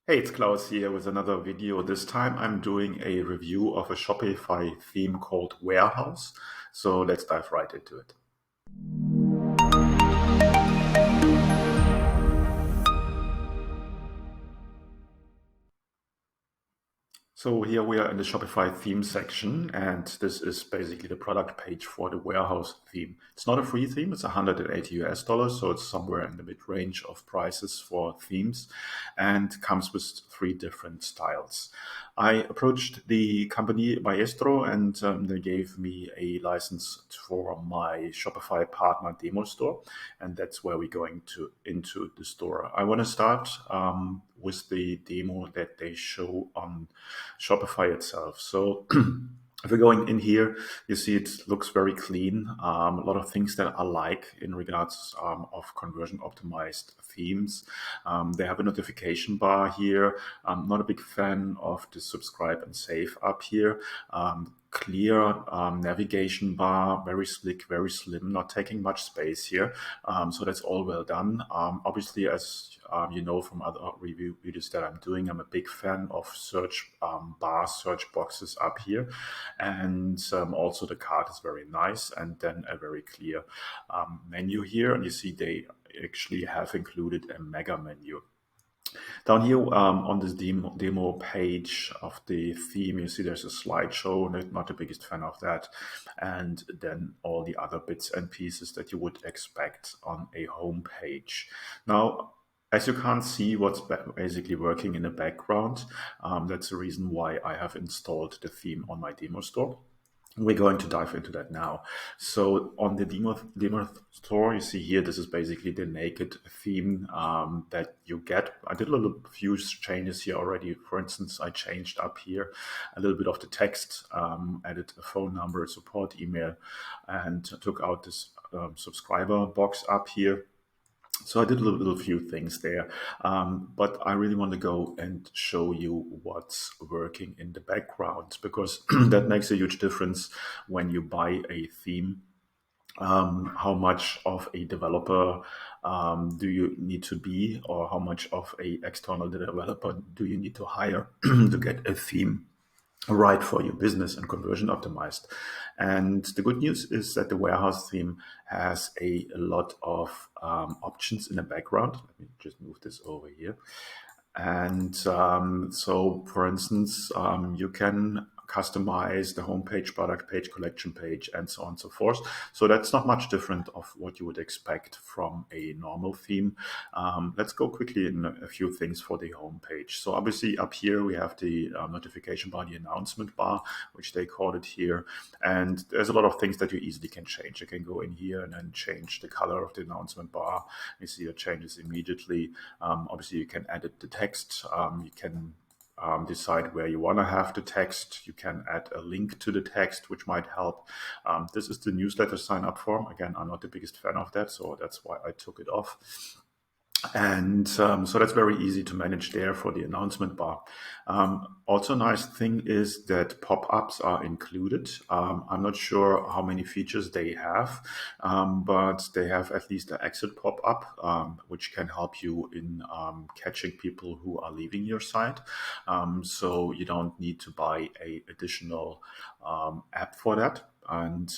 Hey, it's Klaus here with another video. This time I'm doing a review of a Shopify theme called Warehouse. So let's dive right into it. So here we are in the Shopify theme section, and this is basically the product page for the warehouse theme. It's not a free theme, it's $180, so it's somewhere in the mid-range of prices for themes and comes with three different styles. I approached the company Maestrooo and they gave me a license for my Shopify partner demo store, and that's where we're going into the store. I want to start with the demo that they show on Shopify itself. So if we're going in here, you see it looks very clean. A lot of things that I like in regards of conversion optimized themes. They have a notification bar here. I'm not a big fan of the subscribe and save up here. Clear navigation bar, very slick, very slim, not taking much space here. So that's all well done. Obviously, as you know from other review videos that I'm doing, I'm a big fan of search bars, search boxes up here. And also the card is very nice, and then a very clear menu here. And you see they actually have included a mega menu. Down here on this demo page of the theme, you see there's a slideshow. Not the biggest fan of that. And then all the other bits and pieces that you would expect on a home page. Now, as you can't see what's basically working in the background, that's the reason why I have installed the theme on my demo store. We're going to dive into that now. So on the demo store, you see here, this is basically the naked theme that you get. I did a few changes here already. For instance, I changed up here a little bit of the text, added a phone number, a support email, and took out this subscriber box up here. So I did a little few things there, but I really want to go and show you what's working in the background, because that makes a huge difference when you buy a theme. How much of a developer do you need to be, or how much of a external developer do you need to hire to get a theme right for your business and conversion optimized. And the good news is that the warehouse theme has a lot of options in the background. Let me just move this over here. And so, for instance, you can customize the homepage, product page, collection page, and so on and so forth. So that's not much different of what you would expect from a normal theme. Let's go quickly in a few things for the homepage. So obviously up here we have the notification bar, the announcement bar, which they call it here. And there's a lot of things that you easily can change. You can go in here and then change the color of the announcement bar. You see it changes immediately. Obviously you can edit the text. You can decide where you want to have the text. You can add a link to the text, which might help. This is the newsletter sign up form. Again, I'm not the biggest fan of that, so that's why I took it off. And so that's very easy to manage there for the announcement bar. Also, a nice thing is that pop-ups are included. I'm not sure how many features they have, but they have at least an exit pop-up, which can help you in catching people who are leaving your site. So you don't need to buy a additional app for that. And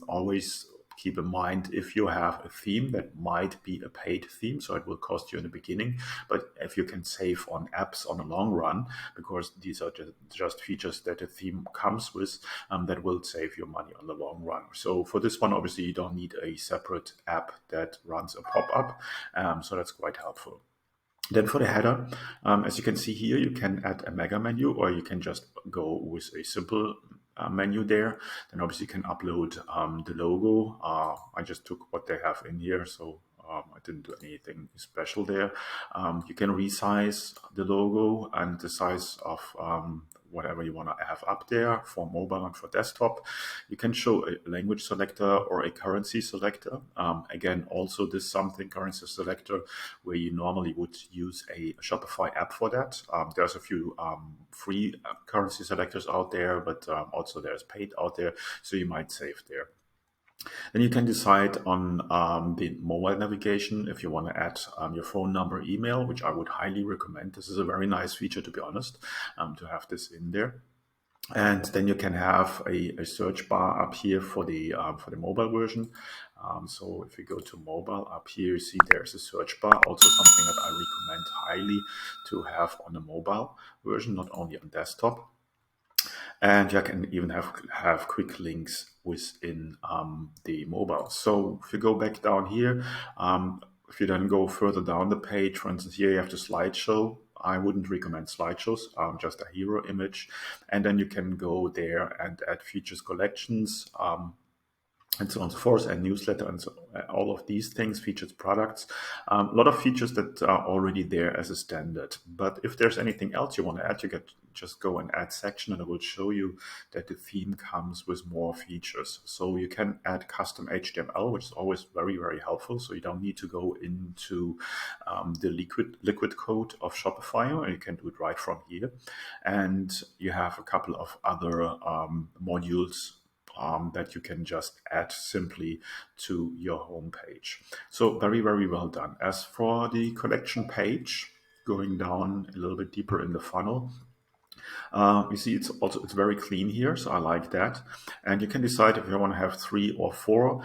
always keep in mind, if you have a theme that might be a paid theme, so it will cost you in the beginning, but if you can save on apps on the long run, because these are just features that a theme comes with, that will save you money on the long run. So for this one, obviously you don't need a separate app that runs a pop-up, so that's quite helpful. Then for the header, as you can see here, you can add a mega menu, or you can just go with a simple menu there. Then obviously you can upload the logo. I just took what they have in here, so I didn't do anything special there. You can resize the logo and the size of whatever you want to have up there for mobile and for desktop. You can show a language selector or a currency selector. Again, also this something currency selector where you normally would use a Shopify app for that. There's a few free currency selectors out there, but also there's paid out there, so you might save there. Then you can decide on the mobile navigation if you want to add your phone number, email, which I would highly recommend. This is a very nice feature, to be honest, to have this in there. And then you can have a search bar up here for the mobile version. So if you go to mobile, up here you see there's a search bar, also something that I recommend highly to have on the mobile version, not only on desktop. And you can even have quick links within the mobile. So if you go back down here, if you then go further down the page, for instance, here you have the slideshow. I wouldn't recommend slideshows, just a hero image. And then you can go there and add features, collections, and so on and so forth, and newsletter, and so all of these things, featured products, a lot of features that are already there as a standard. But if there's anything else you want to add, you can just go and add section, and it will show you that the theme comes with more features. So you can add custom HTML, which is always very, very helpful. So you don't need to go into the liquid code of Shopify, or you can do it right from here. And you have a couple of other modules that you can just add simply to your home page. So very, very well done. As for the collection page, going down a little bit deeper in the funnel, you see it's very clean here, so I like that. And you can decide if you want to have 3 or 4.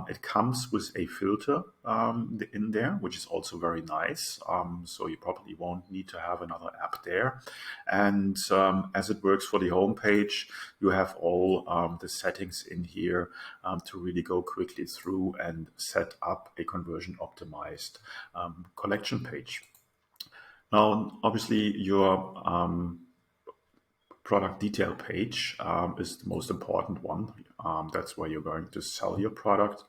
It comes with a filter in there, which is also very nice. So you probably won't need to have another app there. And as it works for the home page, you have all the settings in here to really go quickly through and set up a conversion optimized collection page. Now, obviously, your product detail page is the most important one. That's where you're going to sell your product.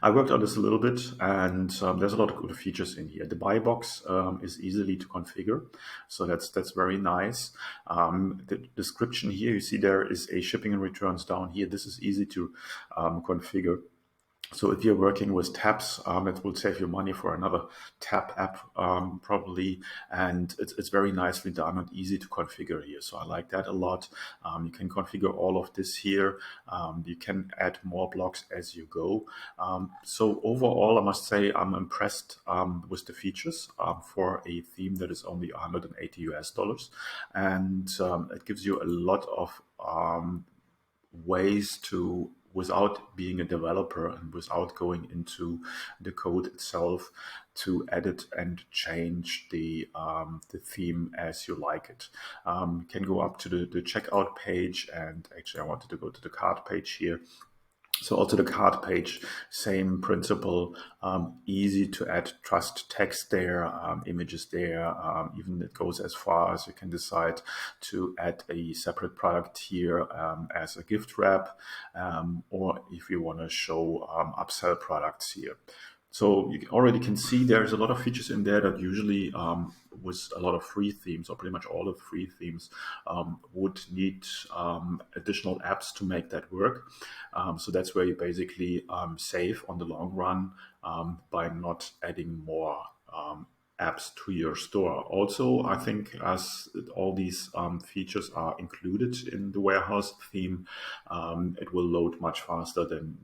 I worked on this a little bit, and there's a lot of good features in here. The buy box is easily to configure, so that's very nice. The description here, you see there is a shipping and returns down here. This is easy to configure. So if you're working with tabs, it will save you money for another tab app probably, and it's very nicely done and easy to configure here. So I like that a lot. You can configure all of this here. You can add more blocks as you go. So overall, I must say I'm impressed with the features for a theme that is only $180 US, and it gives you a lot of ways to, without being a developer and without going into the code itself, to edit and change the theme as you like it. You can go up to the checkout page, and actually I wanted to go to the cart page here. So also the cart page, same principle, easy to add trust text there, images there. Even it goes as far as you can decide to add a separate product here as a gift wrap, or if you want to show upsell products here. So you already can see there's a lot of features in there that usually with a lot of free themes, or pretty much all of the free themes, would need additional apps to make that work. So that's where you basically save on the long run by not adding more apps to your store. Also, I think as all these features are included in the warehouse theme, it will load much faster than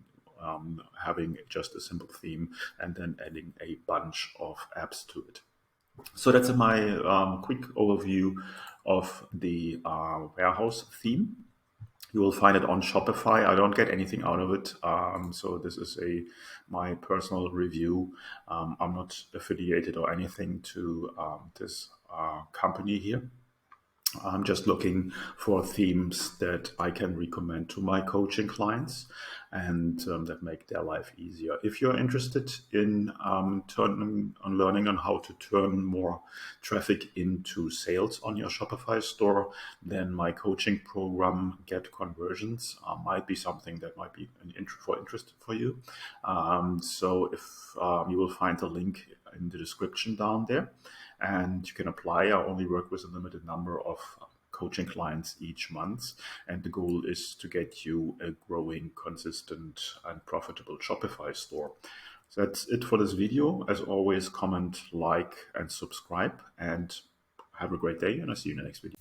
having just a simple theme and then adding a bunch of apps to it. So that's my quick overview of the warehouse theme. You will find it on Shopify. I don't get anything out of it, so this is my personal review. I'm not affiliated or anything to this company here. I'm just looking for themes that I can recommend to my coaching clients and that make their life easier. If you're interested in learning on how to turn more traffic into sales on your Shopify store, then my coaching program, Get Conversions, might be something that might be an interest for you. So if you will find the link in the description down there, and you can apply. I only work with a limited number of coaching clients each month, and the goal is to get you a growing, consistent, and profitable Shopify store. So that's it for this video. As always, comment, like, and subscribe, and have a great day, and I'll see you in the next video.